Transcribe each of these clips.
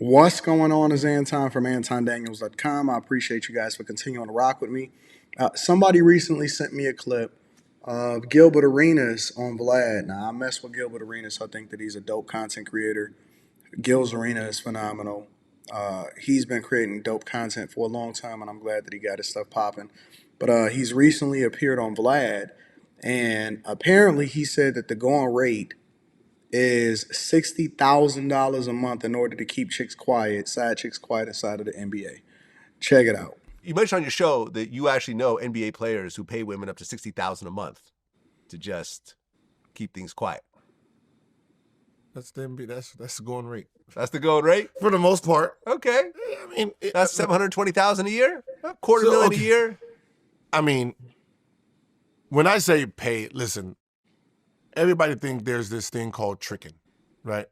What's going on is Anton from antondaniels.com. I appreciate you guys for continuing to rock with me. Somebody recently sent me a clip of Gilbert Arenas on Vlad. Now, I mess with Gilbert Arenas. I think that he's a dope content creator. Gil's Arena is phenomenal. He's been creating dope content for a long time, and I'm glad that he got his stuff popping. But he's recently appeared on Vlad, and apparently he said that the going rate is $60,000 a month in order to keep chicks quiet, side chicks quiet inside of the NBA. Check it out. You mentioned on your show that you actually know NBA players who pay women up to $60,000 a month to just keep things quiet. That's the NBA. That's the going rate. That's the going rate For the most part. Okay. I mean, That's $720,000 a year, a quarter million a year. I mean, when I say pay, listen. Everybody think there's this thing called tricking, right?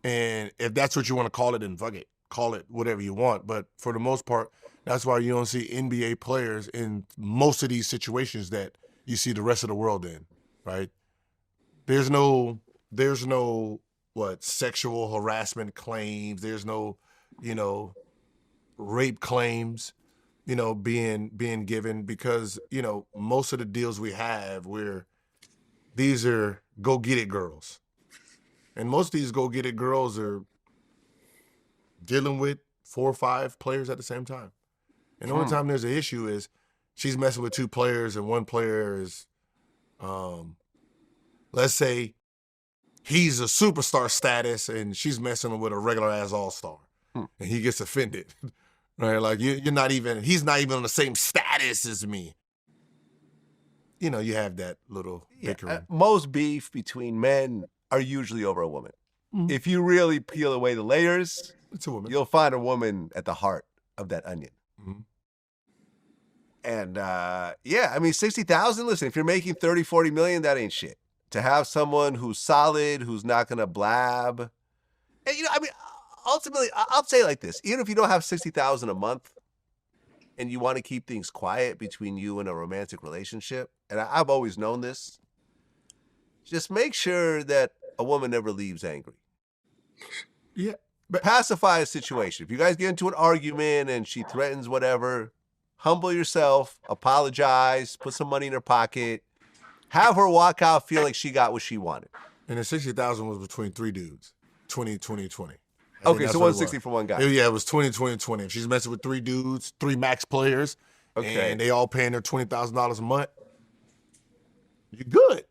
And if that's what you want to call it, then fuck it. Call it whatever you want. But for the most part, that's why you don't see NBA players in most of these situations that you see the rest of the world in, right? There's no sexual harassment claims. There's no, rape claims, being given because, most of the deals we have these are go-get-it girls. And most of these go-get-it girls are dealing with 4 or 5 players at the same time. And the only time there's an issue is she's messing with 2 players and one player is, let's say, he's a superstar status and she's messing with a regular-ass all-star. And he gets offended, right? Like, he's not even on the same status as me. You have that little bickering. Most beef between men are usually over a woman. If you really peel away the layers, It's a woman. you'll find a woman at the heart of that onion. And I mean, 60,000, listen, if you're making 30, 40 million, that ain't shit. To have someone who's solid, who's not going to blab. And, ultimately, I'll say it like this. Even if you don't have 60,000 a month, and you want to keep things quiet between you and a romantic relationship, and I've always known this, just make sure that a woman never leaves angry. Yeah. Pacify a situation. If you guys get into an argument and she threatens whatever, humble yourself, apologize, put some money in her pocket, have her walk out feeling like she got what she wanted. And the 60,000 was between 3 dudes, 20, 20, 20. Okay, so 160 for one guy. Yeah, it was 20, 20, 20. If she's messing with 3 dudes, 3 max players, and they all paying her $20,000 a month, you're good.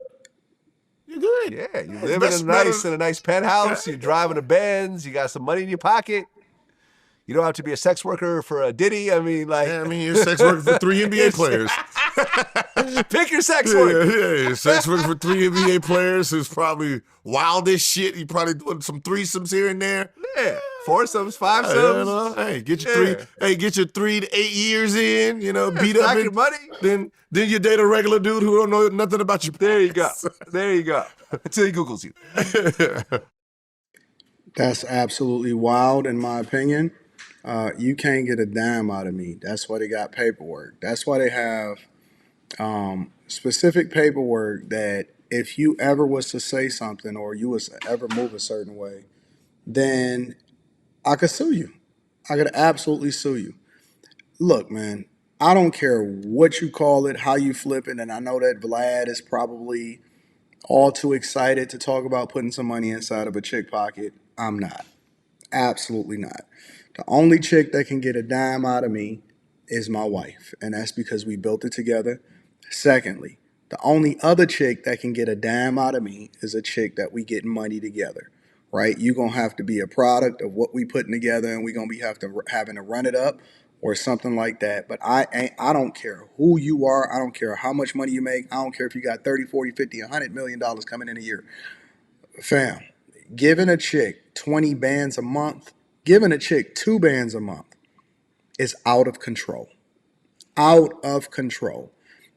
You're good. Yeah, you live in a nice penthouse, you're driving a Benz, you got some money in your pocket. You don't have to be a sex worker for a Diddy. I mean, you're a sex worker for 3 NBA players. Pick your sex worker. Yeah, you're sex worker for 3 NBA players who's probably wild as shit. You probably doing some threesomes here and there. Yeah, 4-somes, 5-somes. Hey, get your 3 to 8 years in. Beat up your money. Then you date a regular dude who don't know nothing about you. There you go. Until he Googles you. That's absolutely wild, in my opinion. You can't get a dime out of me. That's why they got paperwork. That's why they have specific paperwork that if you ever was to say something or you was to ever move a certain way, then I could sue you. I could absolutely sue you. Look, man, I don't care what you call it, how you flip it, and I know that Vlad is probably all too excited to talk about putting some money inside of a chick pocket. I'm not. Absolutely not. The only chick that can get a dime out of me is my wife, and that's because we built it together. Secondly, the only other chick that can get a dime out of me is a chick that we get money together, right? You're going to have to be a product of what we putting together, and we're going to be having to run it up or something like that. But I don't care who you are. I don't care how much money you make. I don't care if you got 30, 40, 50, $100 million coming in a year. Fam, giving a chick 20 bands a month, giving a chick 2 bands a month is out of control. Out of control.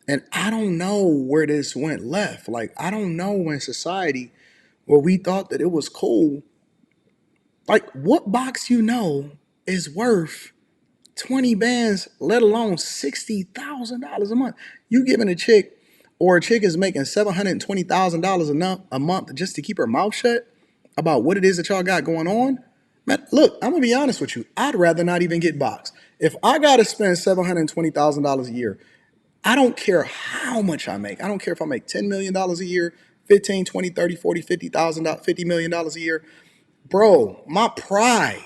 And I don't know where this went left. Like, I don't know in society where we thought that it was cool. Like, what box is worth 20 bands, let alone $60,000 a month? You giving a chick, or a chick is making $720,000 a month just to keep her mouth shut about what it is that y'all got going on? Man, look, I'm gonna be honest with you. I'd rather not even get boxed. If I gotta spend $720,000 a year, I don't care how much I make. I don't care if I make $10 million a year, 15, 20, 30, 40, 50,000, $50 million a year. Bro, my pride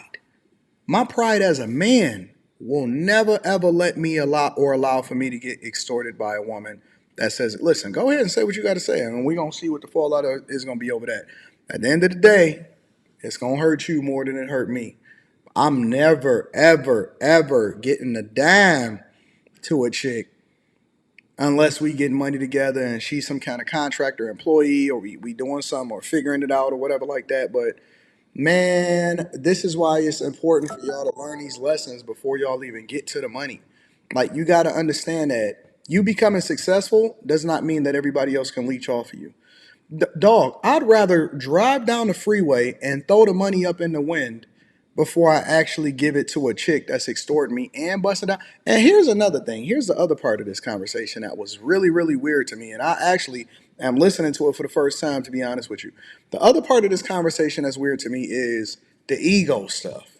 as a man will never ever let me allow for me to get extorted by a woman that says, listen, go ahead and say what you got to say, and we're gonna see what the fallout is gonna be over that. At the end of the day, it's gonna hurt you more than it hurt me. I'm never, ever, ever getting a dime to a chick unless we get money together and she's some kind of contractor employee, or we doing something or figuring it out or whatever like that. But man, this is why it's important for y'all to learn these lessons before y'all even get to the money. Like, you got to understand that you becoming successful does not mean that everybody else can leech off of you. Dog, I'd rather drive down the freeway and throw the money up in the wind before I actually give it to a chick that's extorting me and busting out. And here's another thing. Here's the other part of this conversation that was really, really weird to me. And I actually am listening to it for the first time, to be honest with you. The other part of this conversation that's weird to me is the ego stuff.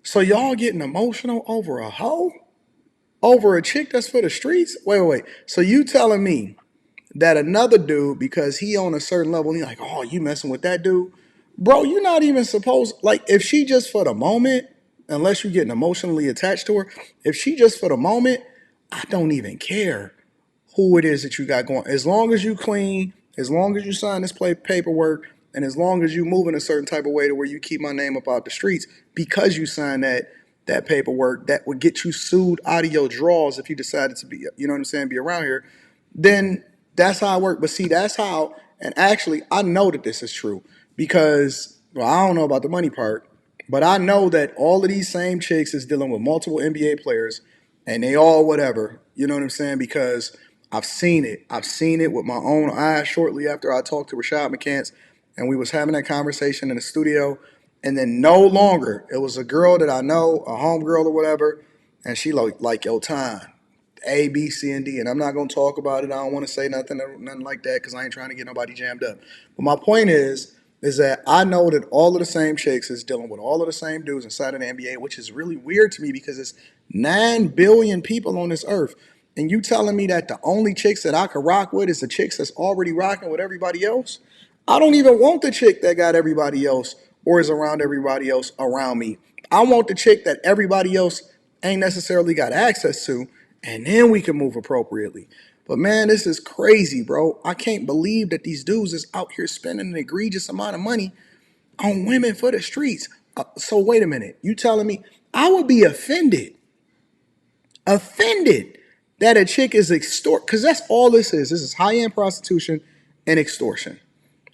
So y'all getting emotional over a hoe? Over a chick that's for the streets? Wait. So you telling me that another dude, because he on a certain level, he like, oh, you messing with that dude? Bro, you're not even supposed, like, if she just for the moment, unless you're getting emotionally attached to her, if she just for the moment, I don't even care who it is that you got going. As long as you clean, as long as you sign this paperwork, and as long as you move in a certain type of way to where you keep my name up out the streets because you signed that paperwork that would get you sued out of your drawers if you decided to be, you know what I'm saying, be around here, then that's how I work. But see, that's how, and actually, I know that this is true because, well, I don't know about the money part, but I know that all of these same chicks is dealing with multiple NBA players and they all whatever, you know what I'm saying? Because I've seen it. I've seen it with my own eyes shortly after I talked to Rashad McCants and we was having that conversation in the studio. And then no longer, it was a girl that I know, a homegirl or whatever, and she like yo, time. A, B, C, and D, and I'm not gonna talk about it. I don't want to say nothing like that because I ain't trying to get nobody jammed up. But my point is that I know that all of the same chicks is dealing with all of the same dudes inside of the NBA, which is really weird to me because it's 9 billion people on this earth, and you telling me that the only chicks that I could rock with is the chicks that's already rocking with everybody else? I don't even want the chick that got everybody else or is around everybody else around me. I want the chick that everybody else ain't necessarily got access to, and then we can move appropriately. But man, this is crazy, bro. I can't believe that these dudes is out here spending an egregious amount of money on women for the streets. So wait a minute. You telling me I would be offended that a chick is because that's all this is. This is high-end prostitution and extortion.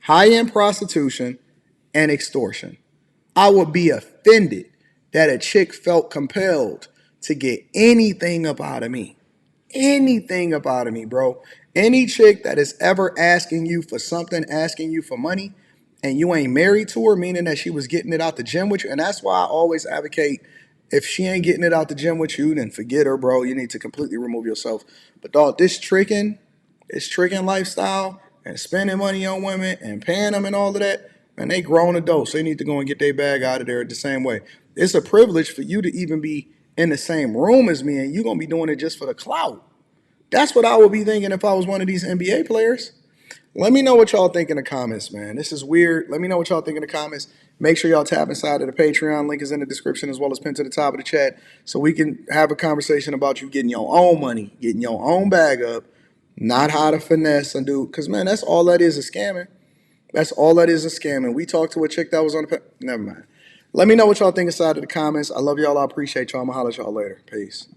High-end prostitution and extortion. I would be offended that a chick felt compelled to get anything up out of me. Anything up out of me, bro. Any chick that is ever asking you for something, asking you for money, and you ain't married to her, meaning that she was getting it out the gym with you. And that's why I always advocate, if she ain't getting it out the gym with you, then forget her, bro. You need to completely remove yourself. But dog, this tricking lifestyle and spending money on women and paying them and all of that, man, they grown adults. They need to go and get their bag out of there the same way. It's a privilege for you to even be in the same room as me, and you're going to be doing it just for the clout. That's what I would be thinking if I was one of these NBA players. Let me know what y'all think in the comments, man. This is weird. Let me know what y'all think in the comments. Make sure y'all tap inside of the Patreon. Link is in the description as well as pinned to the top of the chat so we can have a conversation about you getting your own money, getting your own bag up, not how to finesse and do. Because, man, that's all that is scamming. That's all that is scamming. We talked to a chick that was on the... Never mind. Let me know what y'all think inside of the comments. I love y'all. I appreciate y'all. I'm going to holler at y'all later. Peace.